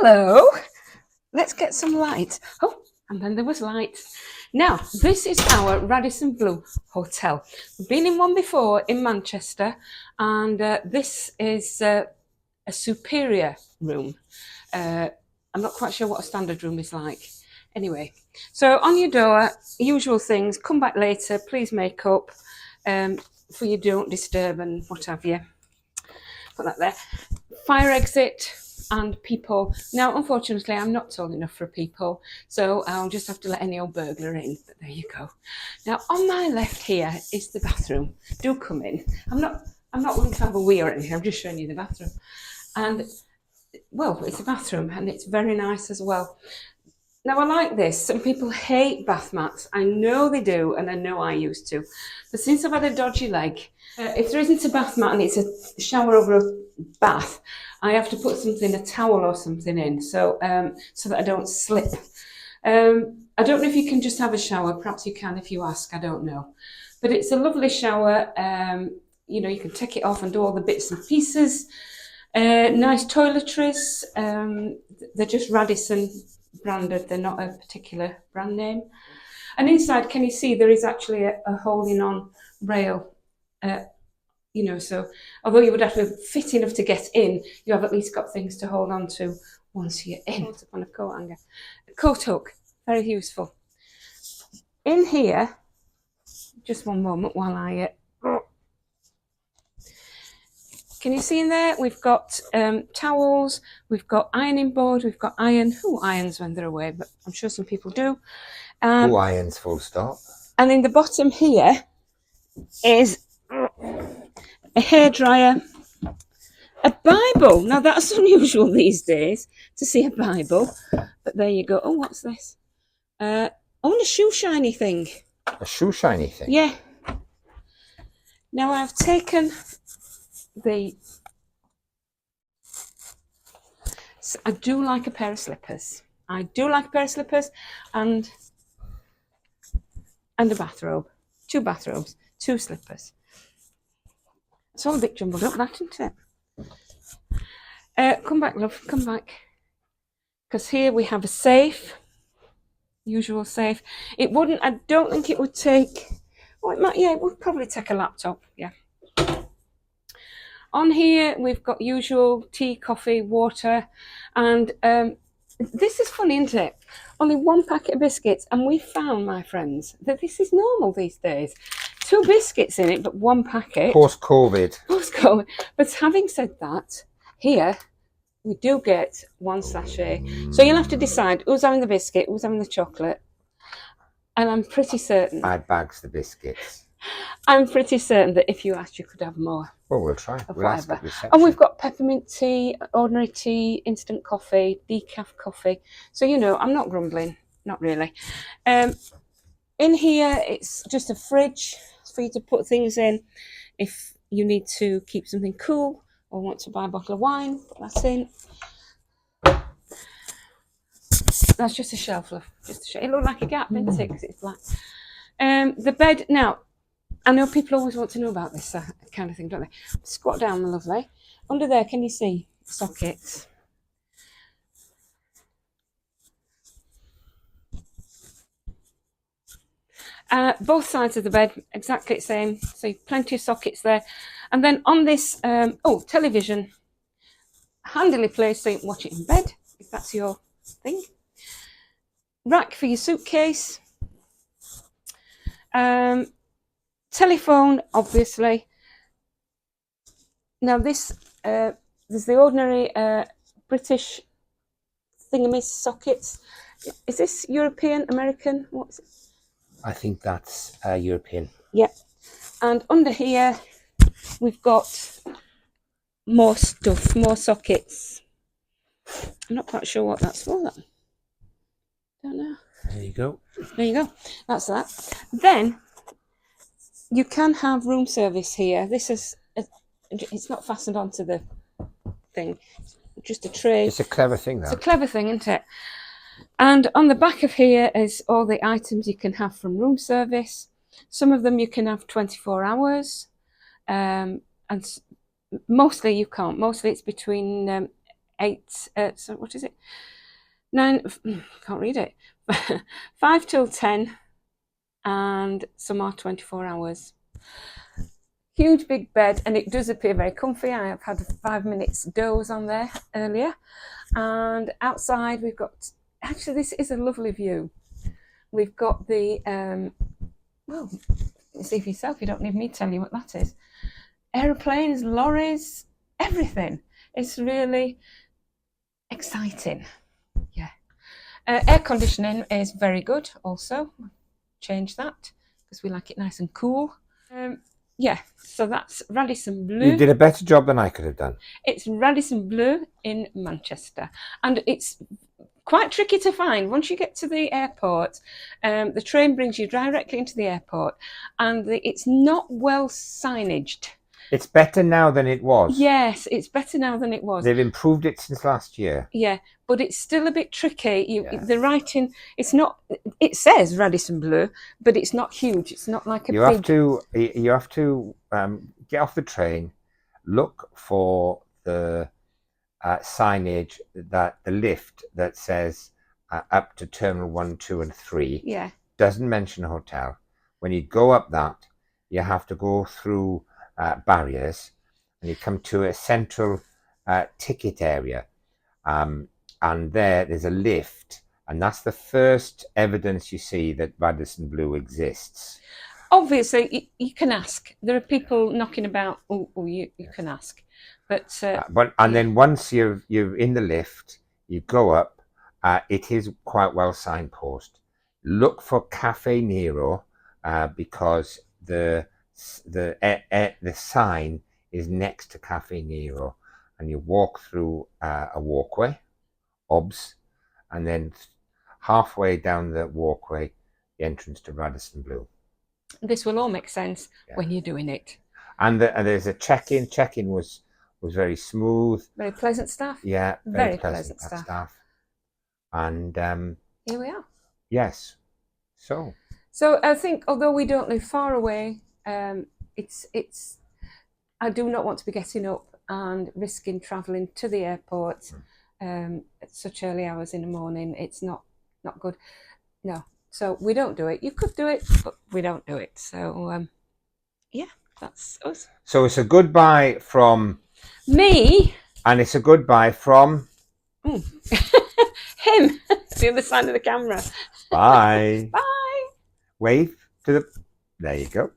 Hello, let's get some light. Oh, and then there was light. Now, this is our Radisson Blu hotel. We've been in one before in Manchester, and this is a superior room. I'm not quite sure what a standard room is like. Anyway, so on your door, usual things, come back later, please make up, for you don't disturb and what have you. Put that there. Fire exit and people. Now, unfortunately, I'm not tall enough for people, so I'll just have to let any old burglar in, but there you go. Now, on my left here is the bathroom. Do come in. I'm not going to have a wee or anything, I'm just showing you the bathroom. And, well, it's a bathroom, and it's very nice as well. Now, I like this. Some people hate bath mats. I know they do, and I know I used to. But since I've had a dodgy leg, if there isn't a bath mat and it's a shower over a bath, I have to put something, a towel or something in, so that I don't slip. I don't know if you can just have a shower. Perhaps you can if you ask. I don't know. But it's a lovely shower. You know, you can take it off and do all the bits and pieces. Nice toiletries. They're just Radisson branded, they're not a particular brand name. And inside, can you see there is actually a holding on rail, you know, so although you would have to fit enough to get in, you have at least got things to hold on to once you're in. On a coat hanger. A coat hook, very useful. In here, just one moment while I can you see in there? We've got towels, we've got ironing board, we've got iron. Who irons when they're away? But I'm sure some people do. Who irons, full stop. And in the bottom here is a hairdryer, a Bible. Now that's unusual these days to see a Bible, but there you go. Oh, what's this? Oh, and a shoe shiny thing. A shoe shiny thing? Yeah. Now I've taken I do like a pair of slippers. I do like a pair of slippers and a bathrobe. 2 bathrobes, 2 slippers. It's all a bit jumbled up, that, isn't it? Come back, love, come back. Because here we have a safe. Usual safe. It wouldn't, I don't think it would take, oh, it might, yeah, it would probably take a laptop, yeah. On here, we've got usual tea, coffee, water, and this is funny, isn't it? Only 1 packet of biscuits, and we found, my friends, that this is normal these days. 2 biscuits in it, but 1 packet. Post-COVID. Post-COVID. But having said that, here, we do get 1 sachet. So you'll have to decide who's having the biscuit, who's having the chocolate. And I'm pretty certain. I'd bags the biscuits. I'm pretty certain that if you asked, you could have more. Well, we'll try. We'll ask at reception. And we've got peppermint tea, ordinary tea, instant coffee, decaf coffee. So, you know, I'm not grumbling, not really. In here, it's just a fridge for you to put things in. If you need to keep something cool or want to buy a bottle of wine, put that in. That's just a shelf, love. Just a shelf. It looked like a gap, didn't it? Because it's flat. The bed, now, I know people always want to know about this kind of thing, don't they? Squat down, my lovely. Under there, can you see sockets? Both sides of the bed, exactly the same. So plenty of sockets there. And then on this, television, handily placed so you can watch it in bed, if that's your thing. Rack for your suitcase. Telephone, obviously. Now this, there's the ordinary British thingamis sockets. Is this European, American? What's it? I think that's European. Yeah. And under here, we've got more stuff, more sockets. I'm not quite sure what that's for. Don't know. There you go. There you go. That's that. Then you can have room service here. This is, it's not fastened onto the thing. It's just a tray. It's a clever thing, though. It's a clever thing, isn't it? And on the back of here is all the items you can have from room service. Some of them you can have 24 hours. And mostly you can't. Mostly it's between So what is it? 9, can't read it. 5 till 10, and some are 24 hours. Huge big bed, and it does appear very comfy. I have had a 5 minutes doze on there earlier. And outside we've got, actually this is a lovely view. We've got the, well, see for yourself, you don't need me to tell you what that is. Aeroplanes, lorries, everything. It's really exciting. Yeah. Air conditioning is very good also. Change that because we like it nice and cool. Yeah, so that's Radisson Blu. You did a better job than I could have done. It's Radisson Blu in Manchester, and it's quite tricky to find. Once you get to the airport, the train brings you directly into the airport, and it's not well signaged. It's better now than it was. Yes, it's better now than it was. They've improved it since last year. Yeah, but it's still a bit tricky. The writing, it's not. It says Radisson Blu, but it's not huge. It's not like a You have to get off the train, look for the signage, that the lift that says up to Terminal 1, 2, and 3. Yeah. Doesn't mention a hotel. When you go up that, you have to go through barriers, and you come to a central ticket area, and there's a lift, and that's the first evidence you see that Radisson Blu exists. Obviously, you can ask. There are people knocking about. You can ask, but then once you're in the lift, you go up. It is quite well signposted. Look for Cafe Nero because the sign is next to Cafe Nero, and you walk through a walkway, and then halfway down the walkway, the entrance to Radisson Blu. This will all make sense when you're doing it. And there's a check-in. Check-in was very smooth. Very pleasant staff. Yeah, very pleasant staff. And here we are. Yes. So I think, although we don't live far away, it's. I do not want to be getting up and risking travelling to the airport at such early hours in the morning. It's not good. No. So we don't do it. You could do it, but we don't do it. So yeah, that's us. So it's a goodbye from me, and it's a goodbye from him. The other side of the camera. Bye. Bye. Wave to the. There you go.